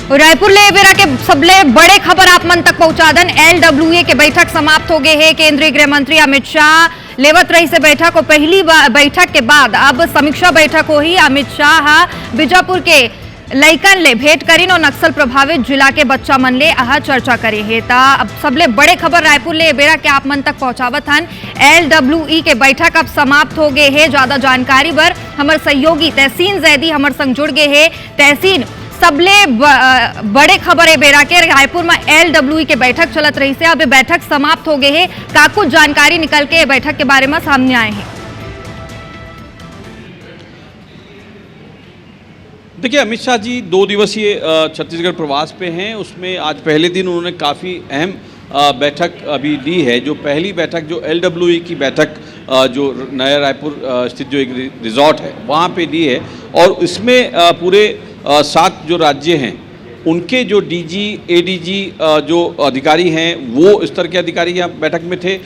रायपुर ले बेरा के सबले बड़े खबर आप मन तक पहुंचा दन। LWA के बैठक समाप्त हो गए है। केंद्रीय गृह मंत्री अमित शाह लेवत रही से बैठक और पहली बैठक के बाद अब समीक्षा बैठक हो ही। अमित शाह बीजापुर के लइकन ले भेंट करीन और नक्सल प्रभावित जिला के बच्चा मन ले आह चर्चा करे है। अब सबले बड़े खबर रायपुर ले बेरा के आप मन तक पहुंचावत हन। LWE के बैठक अब समाप्त हो गए है। ज्यादा जानकारी बर हमारे सहयोगी तहसीन जैदी हमारे संग जुड़ गए है। तहसीन, सबले बड़े खबर है बेरा के रायपुर में LWE के बैठक चलत रही से अब बैठक समाप्त हो गए है। का कुछ जानकारी निकल के बैठक के बारे में सामने आए हैं? देखिए, अमित शाह जी 2 दिवसीय छत्तीसगढ़ प्रवास पे हैं। उसमें आज पहले दिन उन्होंने काफ़ी अहम बैठक अभी ली है। जो पहली बैठक जो LWE की बैठक जो नया रायपुर स्थित जो एक रिजॉर्ट है वहाँ पे ली है और इसमें पूरे 7 जो राज्य हैं उनके जो DG, ADG जो अधिकारी हैं वो स्तर के अधिकारी यहाँ बैठक में थे।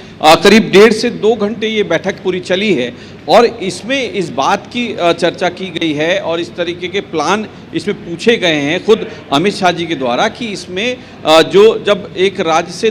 करीब 1.5 से 2 घंटे ये बैठक पूरी चली है और इसमें इस बात की चर्चा की गई है और इस तरीके के प्लान इसमें पूछे गए हैं खुद अमित शाह जी के द्वारा कि इसमें जो जब एक राज्य से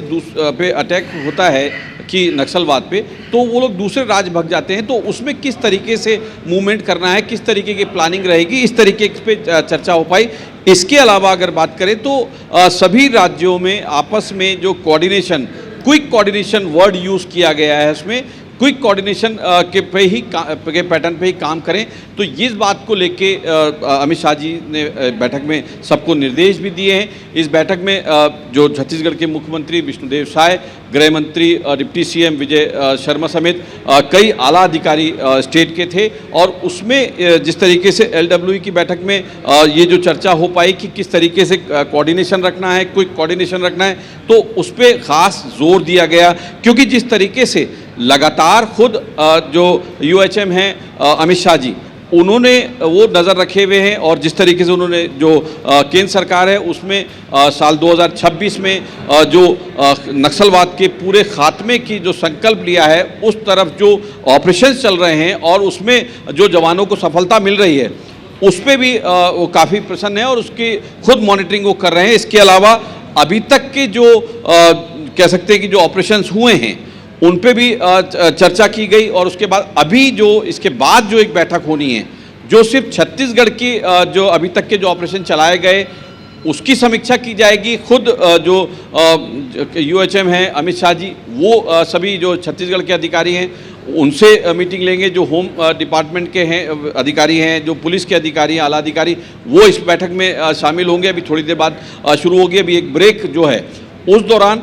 पे अटैक होता है कि नक्सलवाद पे तो वो लोग दूसरे राज्य भाग जाते हैं, तो उसमें किस तरीके से मूवमेंट करना है, किस तरीके की प्लानिंग रहेगी, इस तरीके पे चर्चा हो पाई। इसके अलावा अगर बात करें तो सभी राज्यों में आपस में जो coordination, quick coordination word use किया गया है, उसमें क्विक कोऑर्डिनेशन के पैटर्न पे ही काम करें। तो इस बात को लेके अमित शाह जी ने बैठक में सबको निर्देश भी दिए हैं। इस बैठक में जो छत्तीसगढ़ के मुख्यमंत्री विष्णुदेव साय, गृह मंत्री डिप्टी CM विजय शर्मा समेत कई आला अधिकारी स्टेट के थे और उसमें जिस तरीके से LWE की बैठक में ये जो चर्चा हो पाई कि किस तरीके से कोऑर्डिनेशन रखना है, क्विक कोऑर्डिनेशन रखना है, तो उस पर ख़ास जोर दिया गया। क्योंकि जिस तरीके से लगातार खुद जो UHM हैं अमित शाह जी, उन्होंने वो नज़र रखे हुए हैं और जिस तरीके से उन्होंने जो केंद्र सरकार है उसमें साल 2026 में जो नक्सलवाद के पूरे खात्मे की जो संकल्प लिया है, उस तरफ जो ऑपरेशंस चल रहे हैं और उसमें जो जवानों को सफलता मिल रही है उस पर भी वो काफ़ी प्रसन्न है और उसकी खुद मॉनिटरिंग वो कर रहे हैं। इसके अलावा अभी तक के जो कह सकते हैं कि जो ऑपरेशंस हुए हैं उन पे भी चर्चा की गई और उसके बाद अभी जो इसके बाद जो एक बैठक होनी है जो सिर्फ छत्तीसगढ़ की जो अभी तक के जो ऑपरेशन चलाए गए उसकी समीक्षा की जाएगी। खुद जो UHM हैं अमित शाह जी, वो सभी जो छत्तीसगढ़ के अधिकारी हैं उनसे मीटिंग लेंगे। जो होम डिपार्टमेंट के हैं अधिकारी हैं, जो पुलिस के अधिकारी हैं, आला अधिकारी, वो इस बैठक में शामिल होंगे। अभी थोड़ी देर बाद शुरू होगी। अभी एक ब्रेक जो है उस दौरान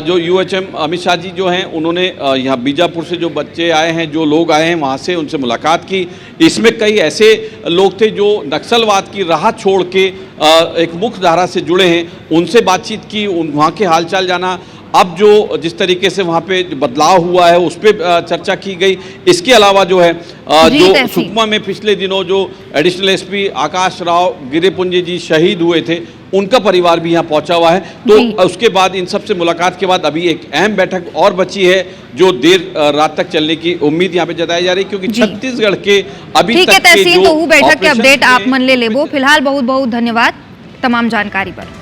जो UHM अमित शाह जी जो हैं उन्होंने यहाँ बीजापुर से जो बच्चे आए हैं, जो लोग आए हैं वहाँ से उनसे मुलाकात की। इसमें कई ऐसे लोग थे जो नक्सलवाद की राह छोड़ के एक मुख्य धारा से जुड़े हैं, उनसे बातचीत की, वहाँ के हालचाल जाना। अब जो जिस तरीके से वहाँ पे बदलाव हुआ है उस पर चर्चा की गई। इसके अलावा जो है जो सुकमा में पिछले दिनों जो एडिशनल SP आकाश राव गिरेपुंजे जी शहीद हुए थे, उनका परिवार भी यहाँ पहुंचा हुआ है। तो उसके बाद इन सब से मुलाकात के बाद अभी एक अहम बैठक और बची है जो देर रात तक चलने की उम्मीद यहाँ पे जताई जा रही है, क्योंकि छत्तीसगढ़ के अभी तक के जो बैठक के अपडेट आप मन ले लेबो। फिलहाल बहुत बहुत धन्यवाद तमाम जानकारी पर।